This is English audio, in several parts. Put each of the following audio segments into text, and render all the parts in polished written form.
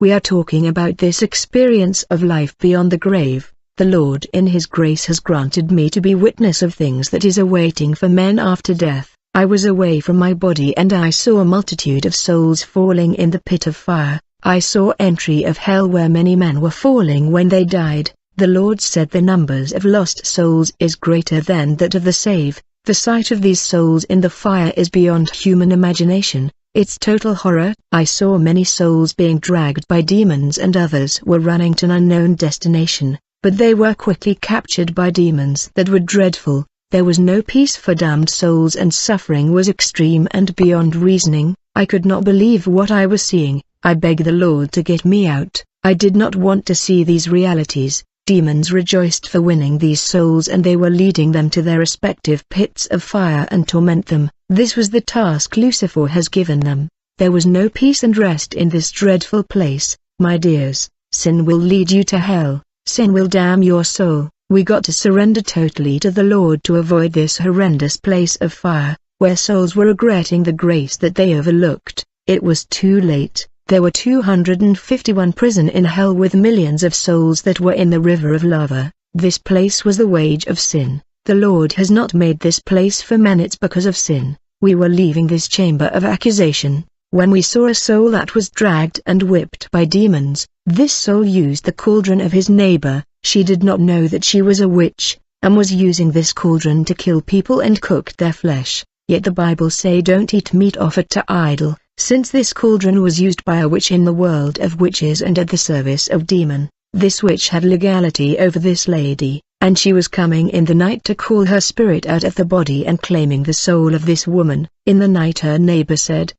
We are talking about this experience of life beyond the grave. The Lord in His grace has granted me to be witness of things that is awaiting for men after death. I was away from my body and I saw a multitude of souls falling in the pit of fire. I saw entry of hell where many men were falling when they died. The Lord said the numbers of lost souls is greater than that of the saved. The sight of these souls in the fire is beyond human imagination. It's total horror. I saw many souls being dragged by demons and others were running to an unknown destination, but they were quickly captured by demons that were dreadful. There was no peace for damned souls and suffering was extreme and beyond reasoning. I could not believe what I was seeing. I begged the Lord to get me out. I did not want to see these realities. Demons rejoiced for winning these souls and they were leading them to their respective pits of fire and torment them. This was the task Lucifer has given them. There was no peace and rest in this dreadful place. My dears, sin will lead you to hell. Sin will damn your soul. We got to surrender totally to the Lord to avoid this horrendous place of fire, where souls were regretting the grace that they overlooked. It was too late. There were 251 prison in hell with millions of souls that were in the river of lava. This place was the wage of sin. The Lord has not made this place for men, it's because of sin. We were leaving this chamber of accusation, when we saw a soul that was dragged and whipped by demons. This soul used the cauldron of his neighbor. She did not know that she was a witch, and was using this cauldron to kill people and cook their flesh. Yet the Bible say don't eat meat offered to idol. Since this cauldron was used by a witch in the world of witches and at the service of demon, this witch had legality over this lady, and she was coming in the night to call her spirit out of the body and claiming the soul of this woman. In the night her neighbor said,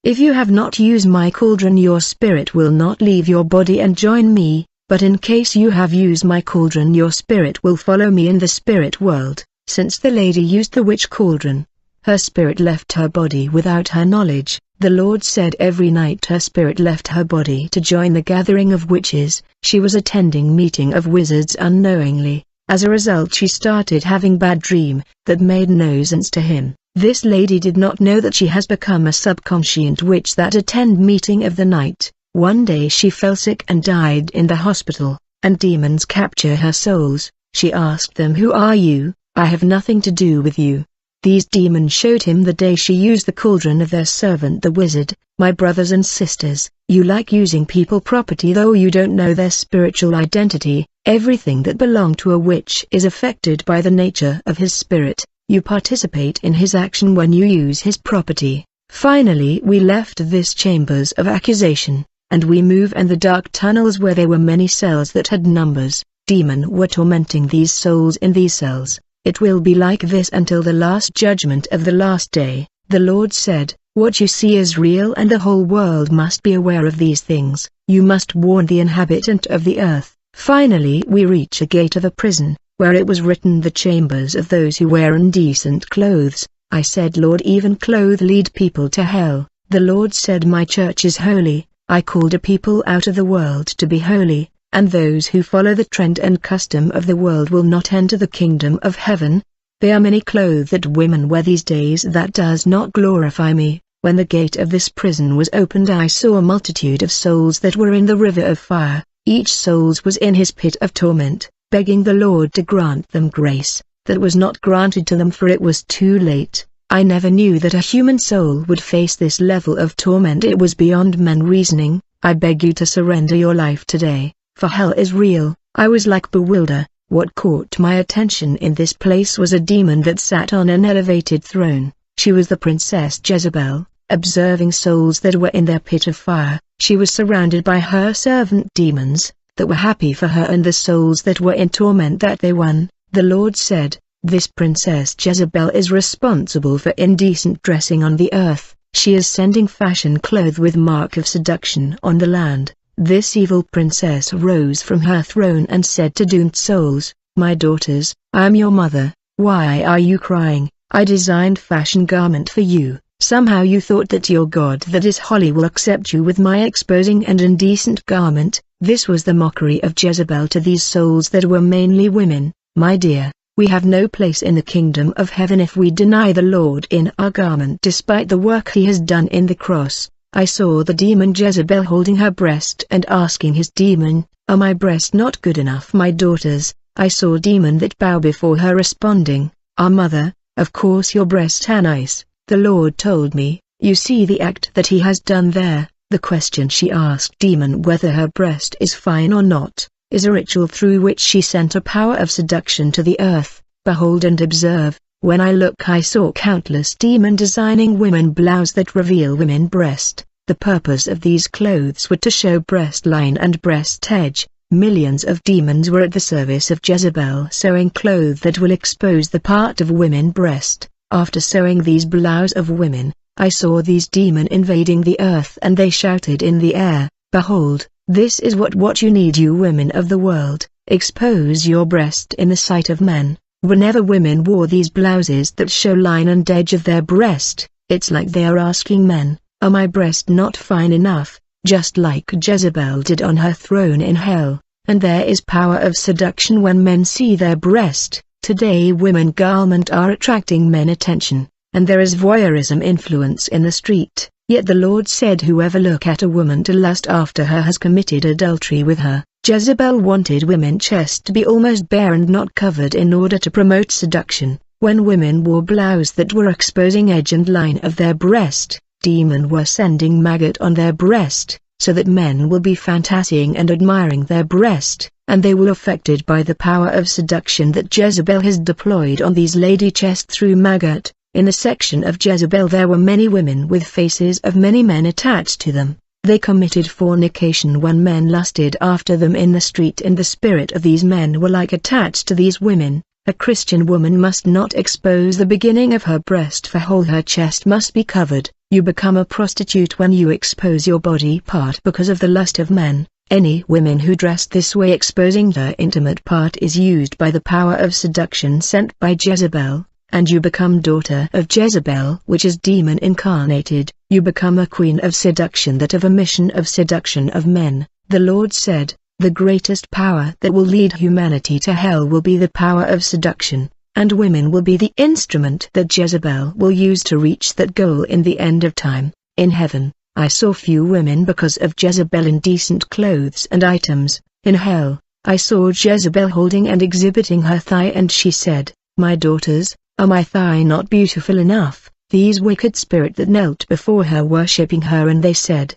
"If you have not used my cauldron your spirit will not leave your body and join me, but in case you have used my cauldron your spirit will follow me in the spirit world." Since the lady used the witch cauldron, her spirit left her body without her knowledge. The Lord said every night her spirit left her body to join the gathering of witches. She was attending meeting of wizards unknowingly. As a result she started having bad dream that made no sense to him. This lady did not know that she has become a subconscient witch that attend meeting of the night. One day she fell sick and died in the hospital, and demons capture her souls. She asked them, "Who are you? I have nothing to do with you." These demons showed him the day she used the cauldron of their servant the wizard. My brothers and sisters, you like using people property though you don't know their spiritual identity. Everything that belonged to a witch is affected by the nature of his spirit. You participate in his action when you use his property. Finally we left this chambers of accusation, and we move in the dark tunnels where there were many cells that had numbers. Demons were tormenting these souls in these cells. It will be like this until the last judgment of the last day. The Lord said, "What you see is real and the whole world must be aware of these things. You must warn the inhabitant of the earth." Finally we reach a gate of a prison, where it was written the chambers of those who wear indecent clothes. I said, "Lord, even clothes lead people to hell." The Lord said, "My church is holy. I called a people out of the world to be holy, and those who follow the trend and custom of the world will not enter the kingdom of heaven. There are many clothes that women wear these days that does not glorify me." When the gate of this prison was opened I saw a multitude of souls that were in the river of fire. Each soul was in his pit of torment, begging the Lord to grant them grace. That was not granted to them for it was too late. I never knew that a human soul would face this level of torment. It was beyond man reasoning. I beg you to surrender your life today, for hell is real. I was like bewildered. What caught my attention in this place was a demon that sat on an elevated throne. She was the princess Jezebel, observing souls that were in their pit of fire. She was surrounded by her servant demons, that were happy for her and the souls that were in torment that they won. The Lord said, "This princess Jezebel is responsible for indecent dressing on the earth. She is sending fashion clothes with mark of seduction on the land." This evil princess rose from her throne and said to doomed souls, "My daughters, I am your mother. Why are you crying? I designed fashion garment for you. Somehow you thought that your God that is holy will accept you with my exposing and indecent garment." This was the mockery of Jezebel to these souls that were mainly women. My dear, we have no place in the kingdom of heaven if we deny the Lord in our garment despite the work he has done in the cross. I saw the demon Jezebel holding her breast and asking his demon, "Are my breast not good enough, my daughters?" I saw demon that bow before her responding, "Our mother, of course your breasts are nice." The Lord told me, "You see the act that he has done there." The question she asked demon whether her breast is fine or not, is a ritual through which she sent a power of seduction to the earth. Behold and observe. When I look, I saw countless demon designing women blouse that reveal women breast. The purpose of these clothes were to show breast line and breast edge. Millions of demons were at the service of Jezebel sewing clothes that will expose the part of women breast. After sewing these blouse of women, I saw these demon invading the earth, and they shouted in the air, "Behold, this is what you need, you women of the world, expose your breast in the sight of men." Whenever women wore these blouses that show line and edge of their breast, it's like they are asking men, "Are my breast not fine enough?" Just like Jezebel did on her throne in hell. And there is power of seduction when men see their breast. Today women garment are attracting men attention, and there is voyeurism influence in the street. Yet the Lord said, "Whoever look at a woman to lust after her has committed adultery with her." Jezebel wanted women's chest to be almost bare and not covered in order to promote seduction. When women wore blouses that were exposing edge and line of their breast, demons were sending maggot on their breast, so that men will be fantasizing and admiring their breast, and they will affected by the power of seduction that Jezebel has deployed on these lady chests through maggot. In the section of Jezebel there were many women with faces of many men attached to them. They committed fornication when men lusted after them in the street, and the spirit of these men were like attached to these women. A Christian woman must not expose the beginning of her breast, for whole her chest must be covered. You become a prostitute when you expose your body part because of the lust of men. Any women who dress this way exposing their intimate part is used by the power of seduction sent by Jezebel, and you become daughter of Jezebel, which is demon incarnated. You become a queen of seduction, that of a mission of seduction of men. The Lord said, "The greatest power that will lead humanity to hell will be the power of seduction, and women will be the instrument that Jezebel will use to reach that goal in the end of time." In heaven, I saw few women because of Jezebel in decent clothes and items. In hell, I saw Jezebel holding and exhibiting her thigh, and she said, "My daughters, are my thigh not beautiful enough?" These wicked spirits that knelt before her worshipping her, and they said,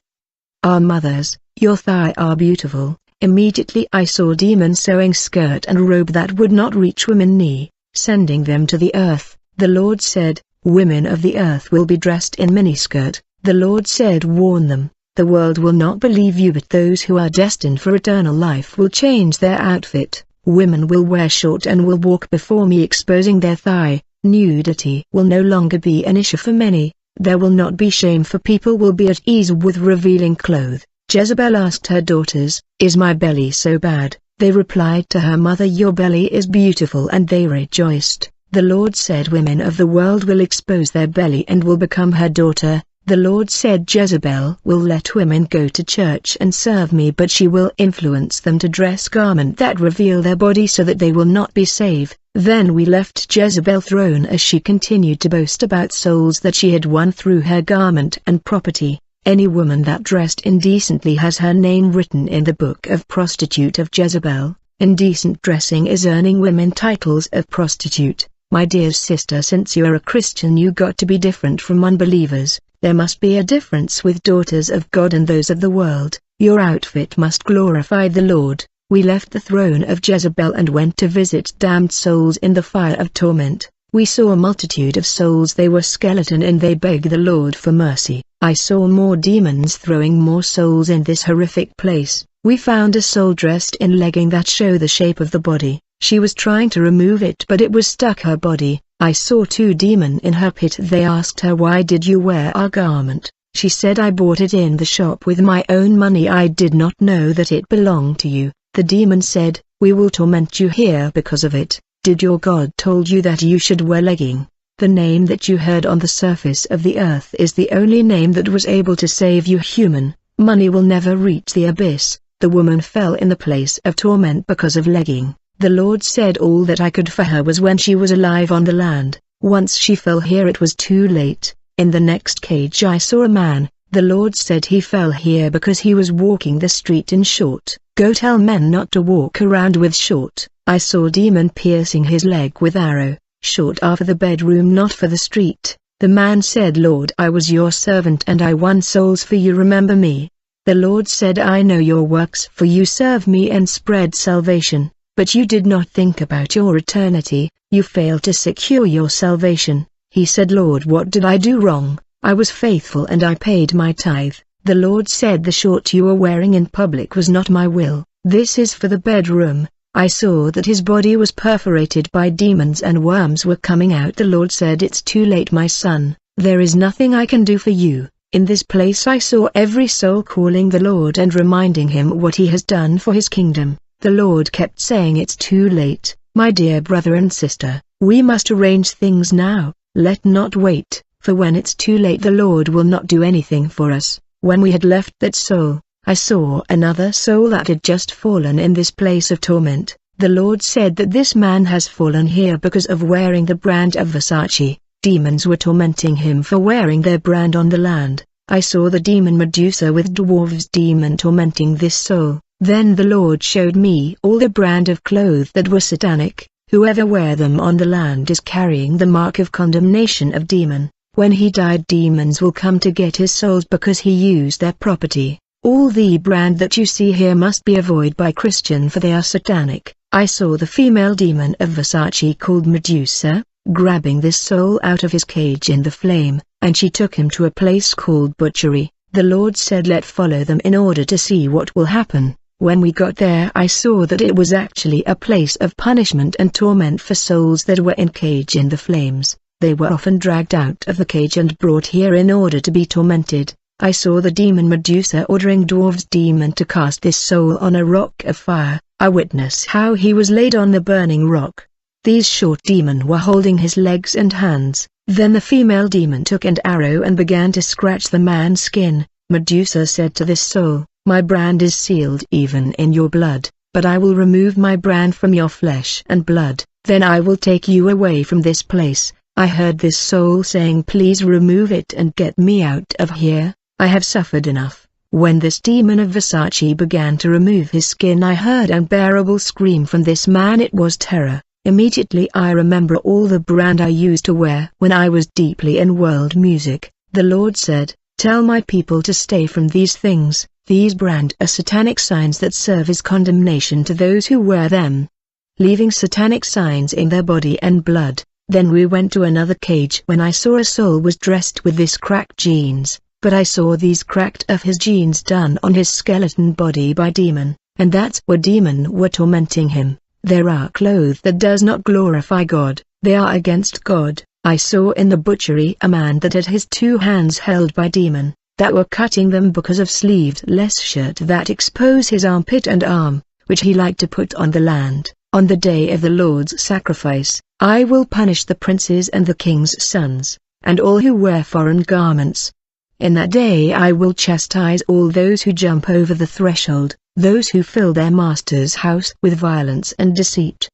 "Our mothers, your thigh are beautiful." Immediately I saw demons sewing skirt and robe that would not reach women knee, sending them to the earth. The Lord said, "Women of the earth will be dressed in miniskirt." The Lord said, "Warn them, the world will not believe you, but those who are destined for eternal life will change their outfit. Women will wear short and will walk before me exposing their thigh. Nudity will no longer be an issue for many. There will not be shame, for people will be at ease with revealing clothes." Jezebel asked her daughters, "Is my belly so bad?" They replied to her mother, "Your belly is beautiful," and they rejoiced. The Lord said, "Women of the world will expose their belly and will become her daughter." The Lord said, "Jezebel will let women go to church and serve me, but she will influence them to dress garments that reveal their body so that they will not be saved." Then we left Jezebel's throne as she continued to boast about souls that she had won through her garment and property. Any woman that dressed indecently has her name written in the book of prostitute of Jezebel. Indecent dressing is earning women titles of prostitute. My dear sister, since you are a Christian, you got to be different from unbelievers. There must be a difference with daughters of God and those of the world. Your outfit must glorify the Lord. We left the throne of Jezebel and went to visit damned souls in the fire of torment. We saw a multitude of souls, they were skeleton, and they begged the Lord for mercy. I saw more demons throwing more souls in this horrific place. We found a soul dressed in legging that show the shape of the body. She was trying to remove it, but it was stuck her body. I saw 2 demons in her pit. They asked her, "Why did you wear our garment?" She said, "I bought it in the shop with my own money. I did not know that it belonged to you." The demon said, "We will torment you here because of it. Did your God told you that you should wear legging? The name that you heard on the surface of the earth is the only name that was able to save you, human. Money will never reach the abyss." The woman fell in the place of torment because of legging. The Lord said, "All that I could for her was when she was alive on the land. Once she fell here, it was too late." In the next cage I saw a man. The Lord said he fell here because he was walking the street in short. Go tell men not to walk around with short. I saw demon piercing his leg with arrow. Short are for the bedroom, not for the street. The man said, Lord, I was your servant and I won souls for you, remember me. The Lord said, I know your works, for you serve me and spread salvation, but you did not think about your eternity, you failed to secure your salvation. He said, Lord, what did I do wrong? I was faithful and I paid my tithe. The Lord said, the short you were wearing in public was not my will, this is for the bedroom. I saw that his body was perforated by demons and worms were coming out. The Lord said, it's too late, my son, there is nothing I can do for you. In this place I saw every soul calling the Lord and reminding him what he has done for his kingdom. The Lord kept saying, it's too late, my dear brother and sister, we must arrange things now, let not wait, for when it's too late the Lord will not do anything for us. When we had left that soul, I saw another soul that had just fallen in this place of torment. The Lord said that this man has fallen here because of wearing the brand of Versace. Demons were tormenting him for wearing their brand on the land. I saw the demon Medusa with dwarves demon tormenting this soul. Then the Lord showed me all the brand of clothes that were satanic. Whoever wear them on the land is carrying the mark of condemnation of demon. When he died, demons will come to get his souls because he used their property. All the brand that you see here must be avoided by Christian, for they are satanic. I saw the female demon of Versace called Medusa, grabbing this soul out of his cage in the flame, and she took him to a place called Butchery. The Lord said, let follow them in order to see what will happen. When we got there I saw that it was actually a place of punishment and torment for souls that were in cage in the flames. They were often dragged out of the cage and brought here in order to be tormented. I saw the demon Medusa ordering dwarves demon to cast this soul on a rock of fire. I witnessed how he was laid on the burning rock. These short demon were holding his legs and hands. Then the female demon took an arrow and began to scratch the man's skin. Medusa said to this soul, my brand is sealed even in your blood, but I will remove my brand from your flesh and blood, then I will take you away from this place. I heard this soul saying, please remove it and get me out of here. I have suffered enough. When this demon of Versace began to remove his skin, I heard an unbearable scream from this man. It was terror. Immediately I remember all the brand I used to wear when I was deeply in world music. The Lord said, tell my people to stay from these things. These brand are satanic signs that serve as condemnation to those who wear them, leaving satanic signs in their body and blood. Then we went to another cage when I saw a soul was dressed with this cracked jeans. But I saw these cracked of his genes done on his skeleton body by demon, and that's where demon were tormenting him. There are clothes that does not glorify God, they are against God. I saw in the butchery a man that had his 2 hands held by demon, that were cutting them because of sleeveless shirt that expose his armpit and arm, which he liked to put on the land. On the day of the Lord's sacrifice, I will punish the princes and the king's sons, and all who wear foreign garments. In that day I will chastise all those who jump over the threshold, those who fill their master's house with violence and deceit,